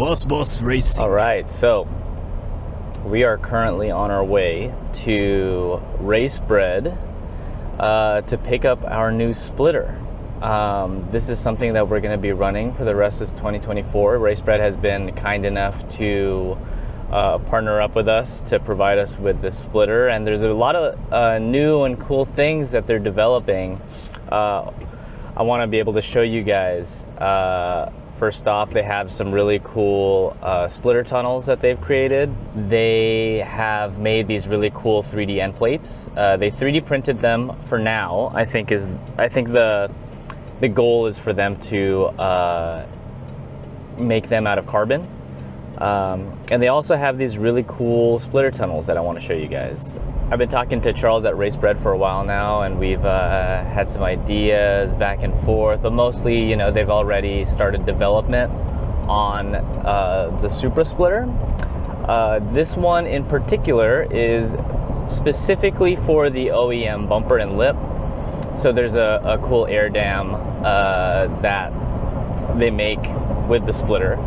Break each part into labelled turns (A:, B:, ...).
A: Boss Racing.
B: All right, so we are currently on our way to Racebred to pick up our new splitter. This is something that we're going to be running for the rest of 2024. Racebred has been kind enough to partner up with us to provide us with this splitter, and there's a lot of new and cool things that they're developing. I want to be able to show you guys. First off, they have some really cool splitter tunnels that they've created. They have made these really cool 3D end plates. They 3D printed them for now. I think the goal is for them to make them out of carbon. And they also have these really cool splitter tunnels that I want to show you guys. I've been talking to Charles at Racebred for a while now, and we've had some ideas back and forth, but mostly, you know, they've already started development on the Supra splitter. This one in particular is specifically for the OEM bumper and lip. So there's a cool air dam that they make with the splitter.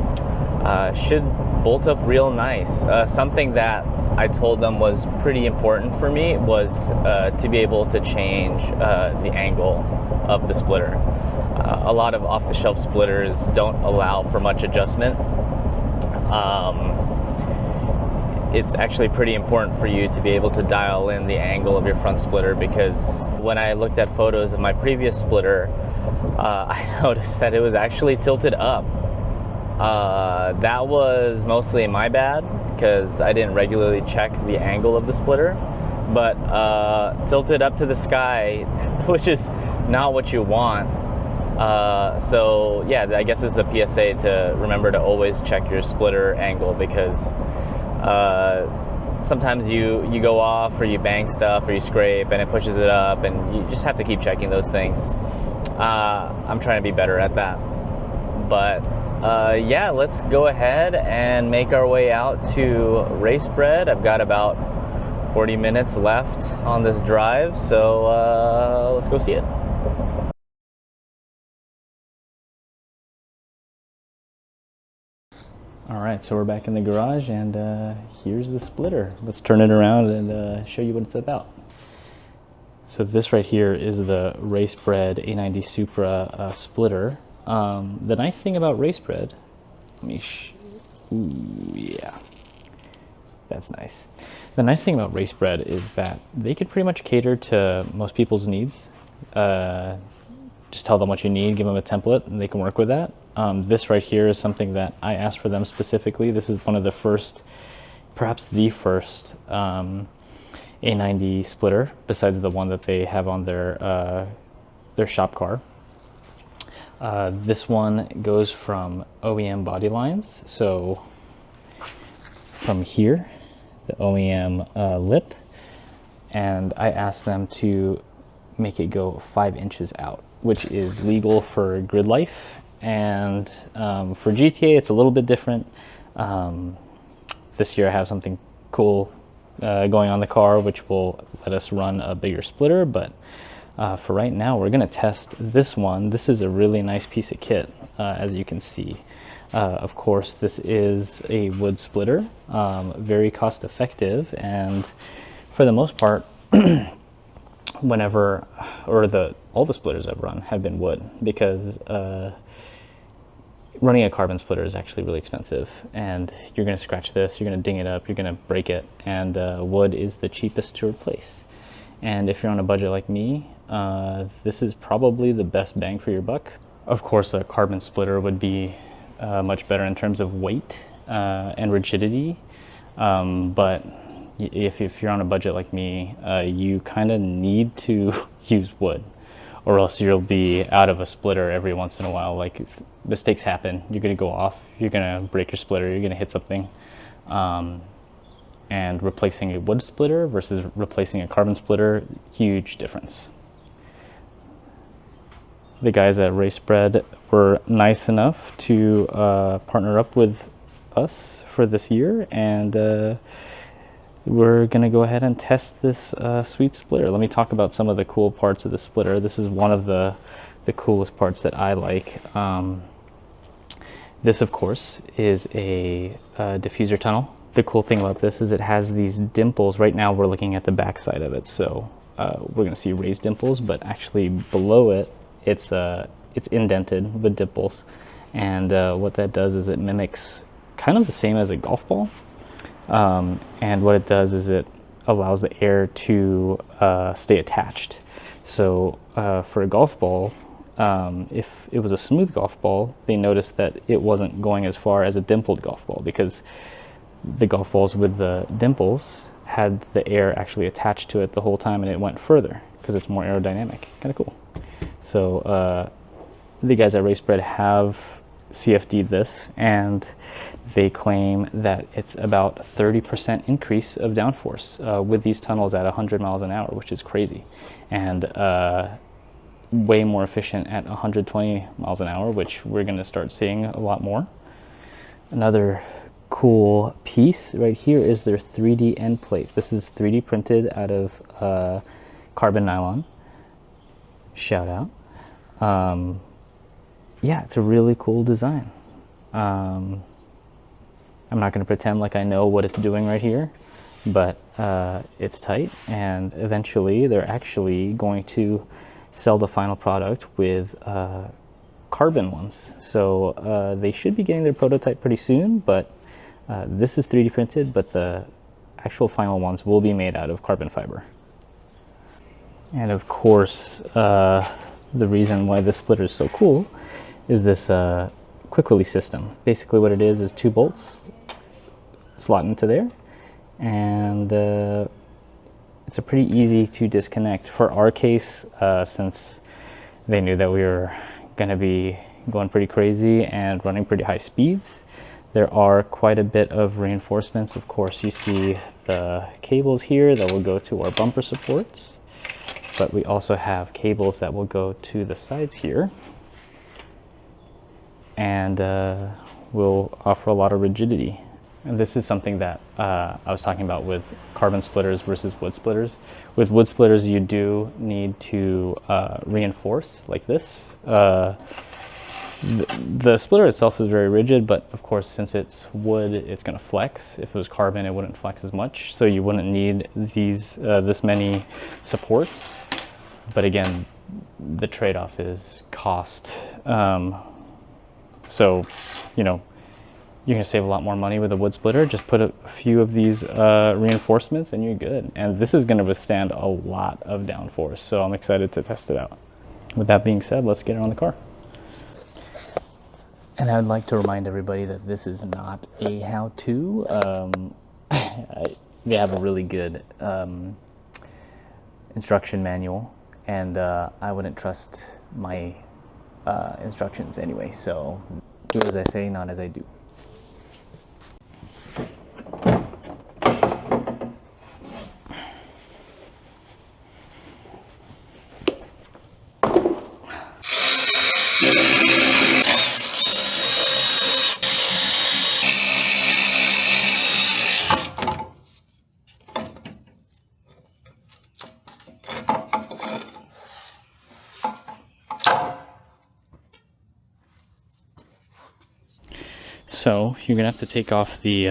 B: Should bolt up real nice. Something that I told them was pretty important for me was to be able to change the angle of the splitter. A lot of off-the-shelf splitters don't allow for much adjustment. It's actually pretty important for you to be able to dial in the angle of your front splitter, because when I looked at photos of my previous splitter, I noticed that it was actually tilted up. That was mostly my bad because I didn't regularly check the angle of the splitter, but tilted up to the sky, which is not what you want. So yeah, I guess this is a PSA to remember to always check your splitter angle, because sometimes you go off, or you bang stuff, or you scrape and it pushes it up, and you just have to keep checking those things. I'm trying to be better at that, but yeah, let's go ahead and make our way out to Racebred. I've got about 40 minutes left on this drive, so let's go see it. All right, so we're back in the garage, and here's the splitter. Let's turn it around and show you what it's about. So this right here is the Racebred A90 Supra splitter. The nice thing about Racebred, ooh, yeah, that's nice. The nice thing about Racebred is that they can pretty much cater to most people's needs. Just tell them what you need, give them a template, and they can work with that. This right here is something that I asked for them specifically. This is one of the first, perhaps the first, A90 splitter, besides the one that they have on their shop car. This one goes from OEM body lines, so from here, the OEM lip, and I asked them to make it go 5 inches out, which is legal for grid life, and for GTA it's a little bit different. This year I have something cool going on the car, which will let us run a bigger splitter, but for right now, we're going to test this one. This is a really nice piece of kit, as you can see. Of course, this is a wood splitter, very cost effective, and for the most part, all the splitters I've run have been wood, because running a carbon splitter is actually really expensive, and you're going to scratch this, you're going to ding it up, you're going to break it, and wood is the cheapest to replace. And if you're on a budget like me, this is probably the best bang for your buck. Of course, a carbon splitter would be much better in terms of weight and rigidity, but if you're on a budget like me, you kind of need to use wood, or else you'll be out of a splitter every once in a while. Like, mistakes happen, you're going to go off, you're going to break your splitter, you're going to hit something. And replacing a wood splitter versus replacing a carbon splitter, huge difference. The guys at Racebred were nice enough to partner up with us for this year, and we're gonna go ahead and test this sweet splitter. Let me talk about some of the cool parts of the splitter. This is one of the coolest parts that I like. This, of course, is a diffuser tunnel. The cool thing about this is it has these dimples. Right now we're looking at the back side of it, so we're going to see raised dimples, but actually below it, it's indented with dimples. And what that does is it mimics kind of the same as a golf ball. And what it does is it allows the air to stay attached. So for a golf ball, if it was a smooth golf ball, they noticed that it wasn't going as far as a dimpled golf ball, because the golf balls with the dimples had the air actually attached to it the whole time, and it went further because it's more aerodynamic. Kind of cool. So the guys at Racebred have CFD'd this, and they claim that it's about 30% increase of downforce with these tunnels at 100 miles an hour, which is crazy, and way more efficient at 120 miles an hour, which we're going to start seeing a lot more. Another cool piece right here is their 3D end plate. This is 3D printed out of carbon nylon. Shout out. Yeah, it's a really cool design. I'm not going to pretend like I know what it's doing right here, but it's tight, and eventually they're actually going to sell the final product with carbon ones. So they should be getting their prototype pretty soon, but this is 3D printed, but the actual final ones will be made out of carbon fiber. And of course, the reason why this splitter is so cool is this quick release system. Basically what it is 2 bolts slot into there, and it's a pretty easy to disconnect. For our case, since they knew that we were going to be going pretty crazy and running pretty high speeds, there are quite a bit of reinforcements. Of course, you see the cables here that will go to our bumper supports, but we also have cables that will go to the sides here, and will offer a lot of rigidity. And this is something that I was talking about with carbon splitters versus wood splitters. With wood splitters, you do need to reinforce like this. The splitter itself is very rigid, but of course, since it's wood, it's going to flex. If it was carbon, it wouldn't flex as much, so you wouldn't need these this many supports. But again, the trade-off is cost. So, you know, you're going to save a lot more money with a wood splitter. Just put a few of these reinforcements and you're good. And this is going to withstand a lot of downforce, so I'm excited to test it out. With that being said, let's get it on the car. And I would like to remind everybody that this is not a how-to. They have a really good instruction manual, and I wouldn't trust my instructions anyway, so do as I say, not as I do. So you're gonna have to take off the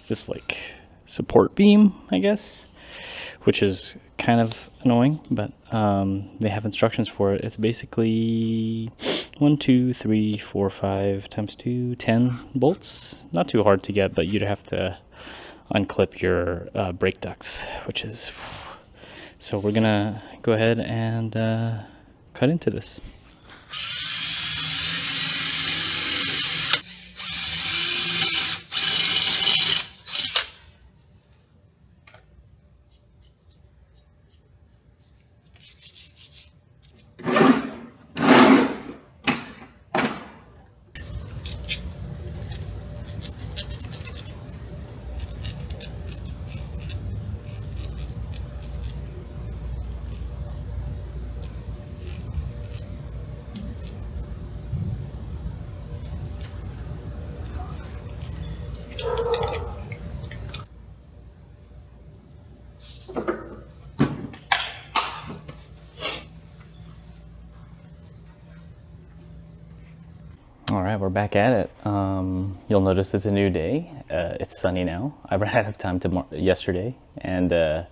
B: this like support beam, I guess, which is kind of annoying, but they have instructions for it. It's basically 1, 2, 3, 4, 5 times 2, 10 bolts. Not too hard to get, but you'd have to unclip your brake ducts, which is... So we're gonna go ahead and cut into this. right, we're back at it. You'll notice it's a new day. It's sunny now. I ran out of time yesterday, and I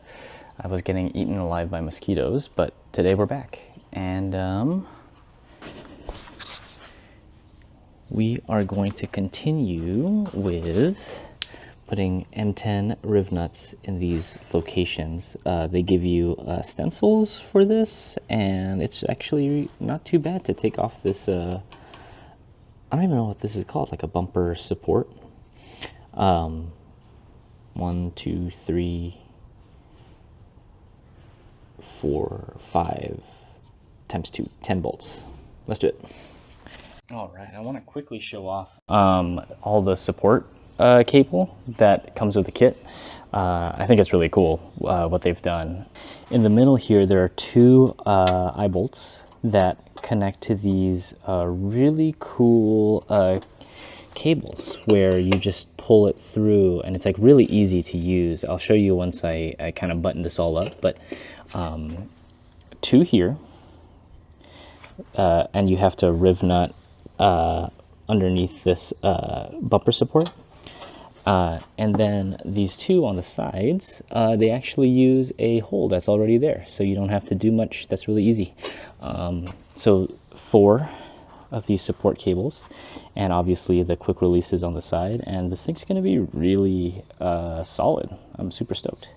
B: was getting eaten alive by mosquitoes, but today we're back. And we are going to continue with putting M10 Rivnuts in these locations. They give you stencils for this, and it's actually not too bad to take off this, I don't even know what this is called, like a bumper support. 1, 2, 3, 4, 5 times 2, 10 bolts. Let's do it. All right, I want to quickly show off all the support cable that comes with the kit. I think it's really cool what they've done. In the middle here, there are 2 eye bolts that connect to these really cool cables where you just pull it through, and it's like really easy to use. I'll show you once I kind of button this all up, but 2 here, and you have to Rivnut underneath this bumper support. And then these 2 on the sides, they actually use a hole that's already there, so you don't have to do much. That's really easy. So 4 of these support cables, and obviously the quick releases on the side, and this thing's going to be really solid. I'm super stoked.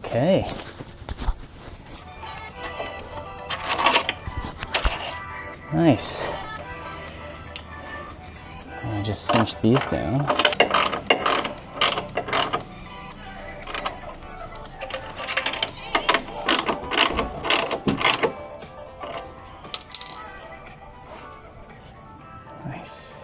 B: Okay. Nice. I just cinch these down. Nice.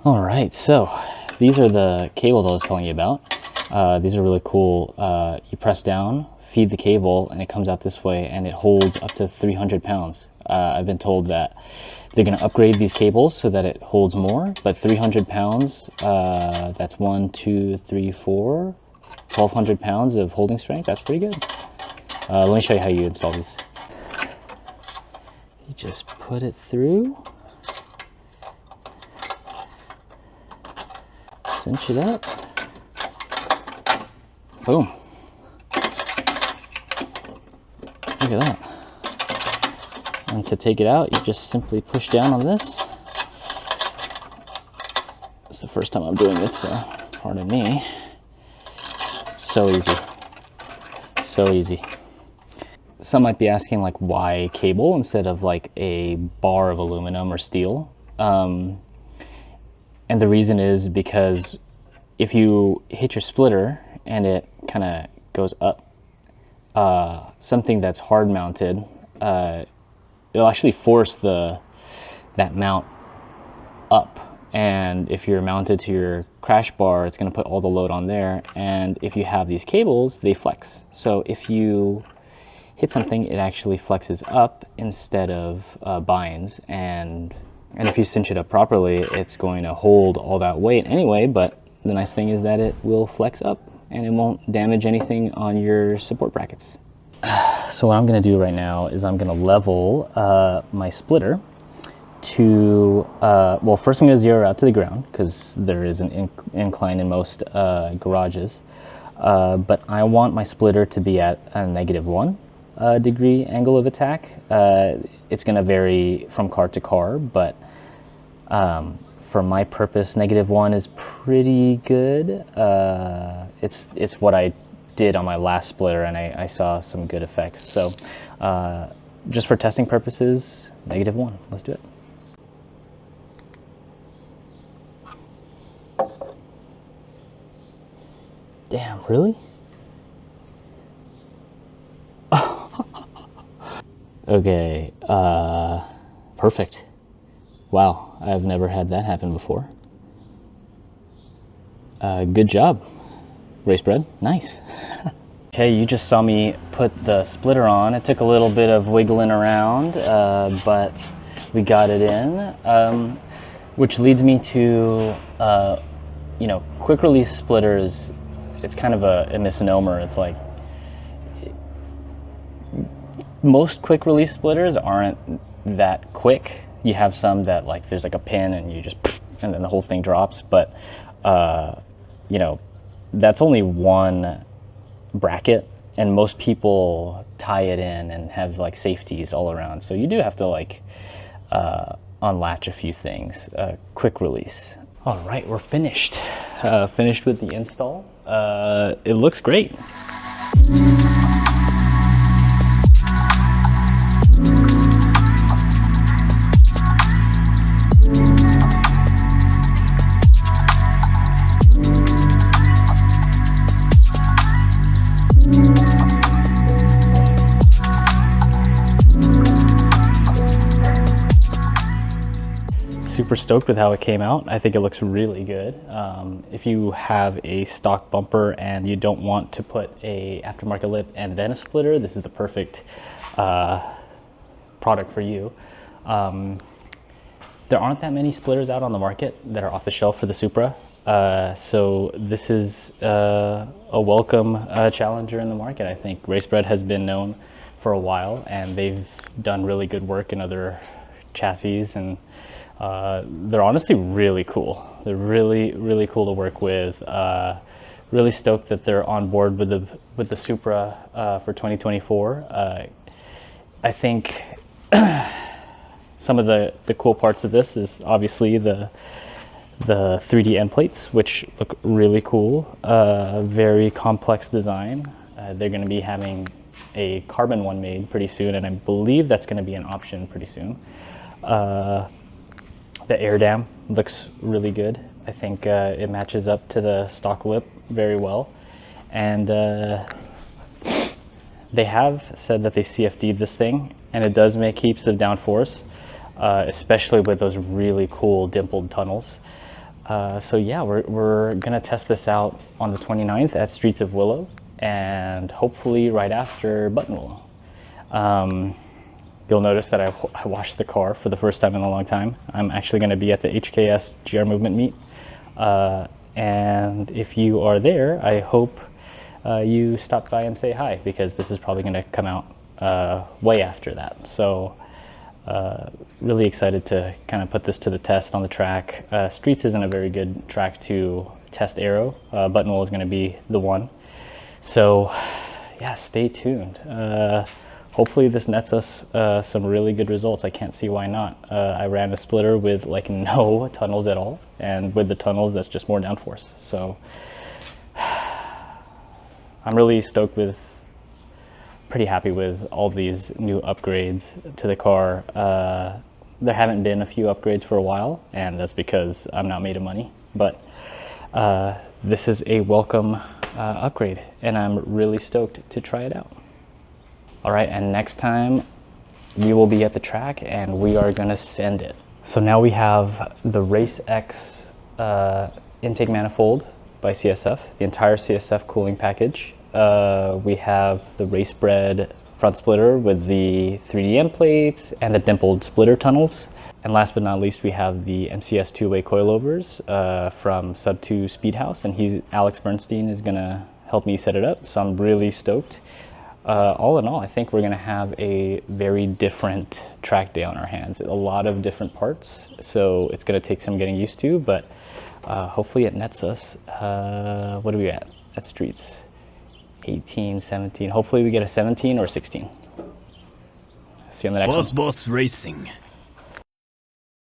B: All right, so these are the cables I was telling you about. These are really cool. You press down, feed the cable, and it comes out this way, and it holds up to 300 pounds. I've been told that they're going to upgrade these cables so that it holds more, but 300 pounds, that's 1, 2, 3, 4, 1,200 pounds of holding strength. That's pretty good. Let me show you how you install these. You just put it through. Cinch it up. Boom. Look at that. And to take it out, you just simply push down on this. It's the first time I'm doing it, so pardon me. It's so easy. So easy. Some might be asking, like, why cable instead of like a bar of aluminum or steel? And the reason is because if you hit your splitter and it kind of goes up, something that's hard mounted, it'll actually force that mount up. And if you're mounted to your crash bar, it's going to put all the load on there. And if you have these cables, they flex. So if you hit something, it actually flexes up instead of binds. And if you cinch it up properly, it's going to hold all that weight anyway, but the nice thing is that it will flex up and it won't damage anything on your support brackets. So what I'm going to do right now is I'm going to level my splitter to, well, first I'm going to zero out to the ground because there is an incline in most garages, but I want my splitter to be at a -1 degree angle of attack. It's going to vary from car to car, but for my purpose, -1 is pretty good. It's what I did on my last splitter, and I saw some good effects. So just for testing purposes, -1. Let's do it. Damn, really? Okay, perfect. Wow, I've never had that happen before. Good job, Racebred. Nice. Okay, you just saw me put the splitter on. It took a little bit of wiggling around, but we got it in, which leads me to, you know, quick release splitters. It's kind of a misnomer. It's like most quick release splitters aren't that quick. You have some that like there's like a pin and you just and then the whole thing drops, but you know, that's only one bracket, and most people tie it in and have like safeties all around, so you do have to like unlatch a few things. Quick release. All right, we're finished. Finished with the install. It looks great. Super stoked with how it came out. I think it looks really good. If you have a stock bumper and you don't want to put a aftermarket lip and then a splitter, this is the perfect product for you. There aren't that many splitters out on the market that are off the shelf for the Supra, so this is a welcome challenger in the market. I think Racebred has been known for a while, and they've done really good work in other chassis, and they're honestly really cool. They're really cool to work with. Really stoked that they're on board with the Supra for 2024. I think some of the cool parts of this is obviously the 3D end plates, which look really cool. Very complex design. They're going to be having a carbon one made pretty soon, and I believe that's going to be an option pretty soon. The air dam looks really good. I think it matches up to the stock lip very well. And they have said that they CFD'ed this thing, and it does make heaps of downforce, especially with those really cool dimpled tunnels. So yeah, we're gonna test this out on the 29th at Streets of Willow, and hopefully right after Buttonwillow. You'll notice that I washed the car for the first time in a long time. I'm actually going to be at the HKS GR Movement meet. And if you are there, I hope you stop by and say hi, because this is probably going to come out way after that. So really excited to kind of put this to the test on the track. Streets isn't a very good track to test aero. Buttonwillow is going to be the one. So yeah, stay tuned. Hopefully this nets us some really good results. I can't see why not. I ran a splitter with like no tunnels at all, and with the tunnels, that's just more downforce. So I'm really stoked with, pretty happy with all these new upgrades to the car. There haven't been a few upgrades for a while, and that's because I'm not made of money, but this is a welcome upgrade, and I'm really stoked to try it out. All right, and next time we will be at the track and we are gonna send it. So now we have the Race X intake manifold by CSF, the entire CSF cooling package. We have the Racebred front splitter with the 3D end plates and the dimpled splitter tunnels. And last but not least, we have the MCS two-way coilovers from Sub2 Speedhouse, and Alex Bernstein is gonna help me set it up, so I'm really stoked. All in all, I think we're going to have a very different track day on our hands. A lot of different parts, so it's going to take some getting used to, but hopefully it nets us. What are we at Streets? 18, 17. Hopefully we get a 17 or 16. See you on the next one.
A: BOSS Racing.